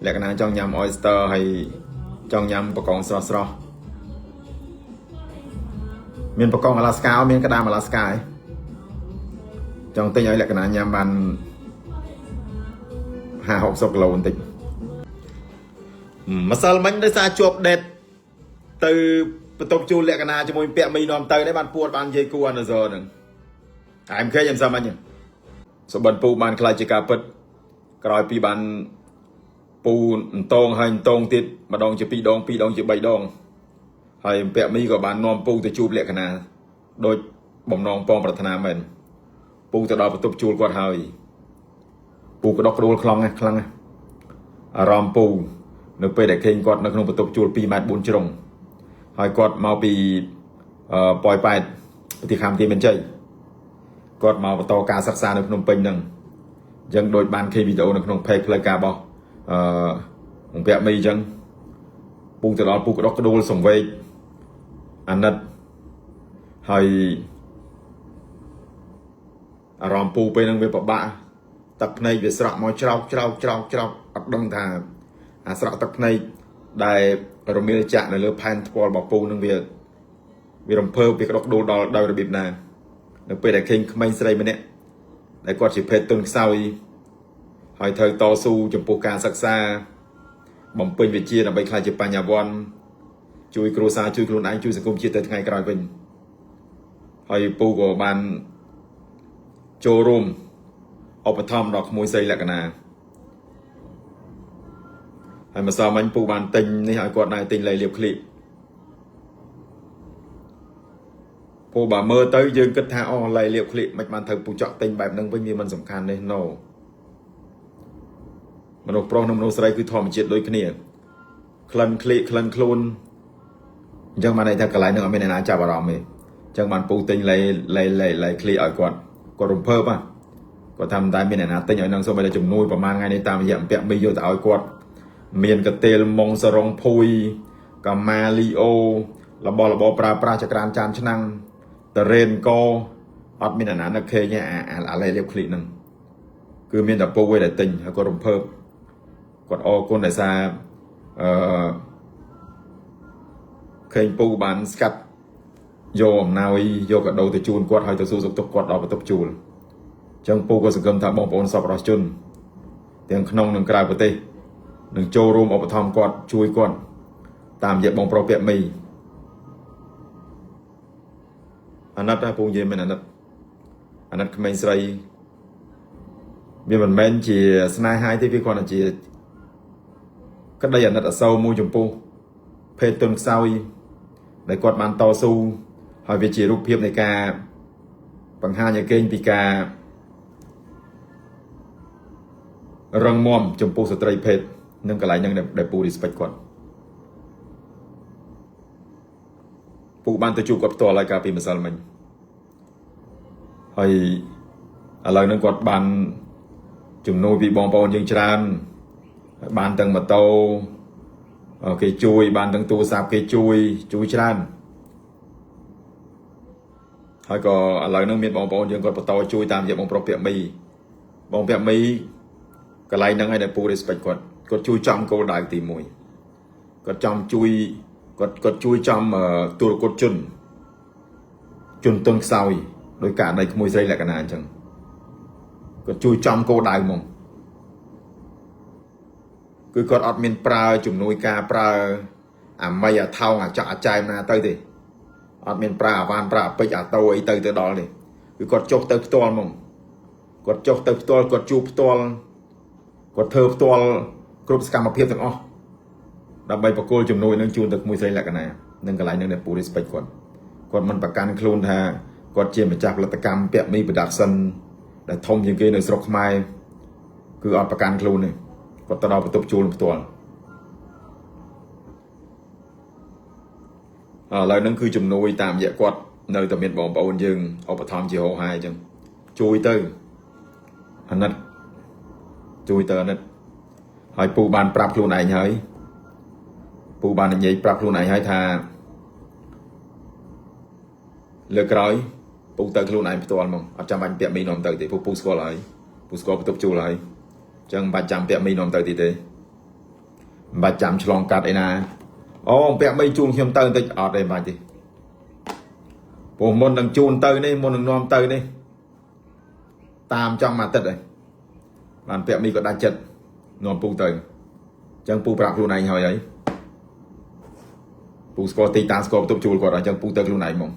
lẽ cái nào trong nhầm oyster hay trong nhầm bạc con sro miền bạc con Alaska miền cái đam Alaska ấy trong tinh ấy lẽ cái nào nhầm bàn 50-60 kgបន្តិច ម្សិលមិញដោយសារជាប់ដេតទៅបន្ទប់ជួលលក្ខណៈជាមួយពាក់មីនាំទៅđấyបានពួតបាននិយាយគួរអនុសរហ្នឹងតែមិនឃើញខ្ញុំសមមិញសុបិនពូបានខ្លាចជាការពិតក្រោយពីបានពូអន្តងហើយអន្តងទៀតម្ដងជា2 ដង 2 ដងជា 3 ដងហើយពាក់មីក៏បាននាំពូទៅជួបលក្ខណៈដោយបំណងពងប្រាថ្នាមែនពូទៅដល់បន្ទប់ជួលគាត់ហើយពូក៏ដកក្ដួលខ្លាំងណាស់អារម្មណ៍ពូនៅពេលដែលឃើញគាត់នៅក្នុងបន្ទប់ជួល 2 ម៉ែត្រ 4 ជ្រុងហើយគាត់មកពីប៉ោយប៉ែតប្រទេសកម្ពុជាមានជ័យគាត់មកបន្តការសិក្សានៅភ្នំពេញហ្នឹងអញ្ចឹងដូចបានឃើញវីដេអូនៅក្នុង page ផ្លូវការរបស់អង្គពាក់មីអញ្ចឹងពូទៅដល់ពូក៏ដកក្ដួលសង្វេគអាណិតហើយអារម្មណ៍ពូពេលហ្នឹងវាពិបាកទឹកភ្នែកវាស្រក់មកច្រោកអត់ដឹងថាអាស្រក់ទឹកភ្នែកដែលរមៀលចាក់នៅលើផែនថ្ពាល់របស់ពូនឹងវារំភើបវាក្តុកក្តូលដល់ដោយរបៀបណានៅពេលដែលឃើញក្មេងស្រីម្នាក់ដែលគាត់ជាភេទទុនខ្សោយហើយត្រូវតស៊ូចំពោះការសិក្សាបំពេញវិជ្ជាដើម្បីក្លាយជាបញ្ញវន្តជួយគ្រួសារជួយខ្លួនឯងជួយសង្គមជាតិទៅថ្ងៃក្រោយវិញហើយពូក៏បានចូលរួមឧបត្ថម្ភដល់ក្មួយស្រីលក្ខណៈហើយម្សិលមិញពូបានទិញនេះឲ្យគាត់ដែរទិញលេលាបឃ្លីបពូបើមើលទៅយើងគិតថាអូលេលាបឃ្លីបមិនបានត្រូវពូចក់ទិញបែបហ្នឹងវិញវាមិនសំខាន់ទេ no មនុស្សប្រុសនិងមនុស្សស្រីគឺធម្មជាតិដូចគ្នាក្លិនឃ្លីបក្លិនខ្លួនអញ្ចឹងបានន័យថាកន្លែងហ្នឹងអត់មានអ្នកណាចាប់អារម្មណ៍ទេអញ្ចឹងបានពូទិញលេឃ្លីបឲ្យគាត់រំភើបគាត់ថាមិនតែមានអ្នកណាទិញឲ្យនឹងសូម្បីតែជំនួយប្រហែលថ្ងៃនេះតាមរយៈពាក់មីយកទៅឲ្យគាត់មានកតេលម៉ុងសរងភួយកាម៉ាលីអូរបស់ប្រើប្រាស់ចក្រានចានឆ្នាំងតរេនកអត់មានអ្នកណានឹកឃើញអាលេលាបឃ្លីបហ្នឹងគឺមានតែពូឯដែលទិញហើយគាត់រំភើបគាត់អរគុណដោយសារឃើញពូបានស្កាត់យកអំណោយយកកាដូទៅជូនគាត់ហើយទៅសួរសុខទុក្ខគាត់ដល់បន្ទប់ជួលអញ្ចឹងពូក៏សង្ឃឹមថាបងប្អូនសប្បុរសជនទាំងក្នុងនិងក្រៅប្រទេសនឹងចូលរួមឧបត្ថម្ភគាត់ជួយគាត់តាមរយៈបងប្រុសពាក់មីអាណិតពូនិយាយមែនអាណិតក្មេងស្រីវាមិនមែនជាស្នេហាទេវាគ្រាន់តែជាក្តីអាណិតអាសូរមួយចំពោះភេទទុនខ្សោយដែលគាត់បានតស៊ូហើយវាជារូបភាពនៃការបង្ហាញឲ្យគេពីការរឹងមាំចំពោះស្ត្រីភេទនឹងកន្លែងហ្នឹងដែលពូ respect គាត់ពូបានទៅជួបគាត់ផ្ទាល់ហើយកាលពីម្សិលមិញហើយឥឡូវហ្នឹងគាត់បានជំនួយពីបងប្អូនយើងច្រើនបានទាំងម៉ូតូគេជួយបានទាំងទូរស័ព្ទគេជួយច្រើនហើយក៏ឥឡូវហ្នឹងមានបងប្អូនយើងគាត់បន្តជួយតាមរយៈបងប្រុសពាក់មីបងពាក់មីកន្លែងហ្នឹងឲ្យតែពូ respect គាត់ជួយចំគោលដៅទី1គាត់ជួយចំទូរគតជនទុនខ្សោយដោយករណីក្មួយស្រីលក្ខណៈអញ្ចឹងគាត់ជួយចំគោលដៅមកគឺគាត់អត់មានប្រើជំនួយការប្រើអាមីអាថោងអាចក់អាចែមណាទៅទេអត់មានប្រើអាវ៉ាន់ប្រើអាពេជ្រអាតូអីទៅដល់ទេគឺគាត់ចុះទៅផ្ទាល់មកគាត់ចុះទៅផ្ទាល់គាត់ជួបផ្ទាល់គាត់ធ្វើផ្ទាល់គ្រប់សកម្មភាពទាំងអស់ដើម្បីបកគោលជំនួយនឹងជូនទៅក្មួយស្រីលក្ខណៈនឹងកន្លែងនឹងពូ respect គាត់មិនប្រកាន់ខ្លួនថាគាត់ជាម្ចាស់ផលិតកម្មពាក់មី production ដែលធំជាងគេនៅស្រុកខ្មែរគឺអត់ប្រកាន់ខ្លួនទេគាត់ទៅដល់បន្ទប់ជួលផ្ទាល់ឥឡូវហ្នឹងគឺជំនួយតាមរយៈគាត់នៅតែមានបងប្អូនយើងឧបត្ថម្ភជាហោហាយអញ្ចឹងជួយទៅអាណិតហើយពូបានប្រាប់ខ្លួនឯងហើយពូបាននិយាយប្រាប់ខ្លួនឯងហើយថាលើកក្រោយពូទៅខ្លួនឯងផ្ទាល់មកអត់ចាំបាច់ពាក់មីនាំទៅទេពូស្គាល់ហើយពូស្គាល់បន្ទប់ជួលហើយអញ្ចឹងមិនបាច់ចាំពាក់មីនាំទៅទៀតទេ bà chạm chlong cắt ấy nè ô bẹ mây chuông khiêm tơ tích ọt đây bà chị bộ môn đằng chuông tơ đây môn đằng nom tơ đây tam trong mà tật đây bạn bẹ mây có đa chất nom pu tơ chẳng pu bạc luôn này hồi ấy pu score tì tan score tập chuột còn ở chẳng pu tơ luôn này mong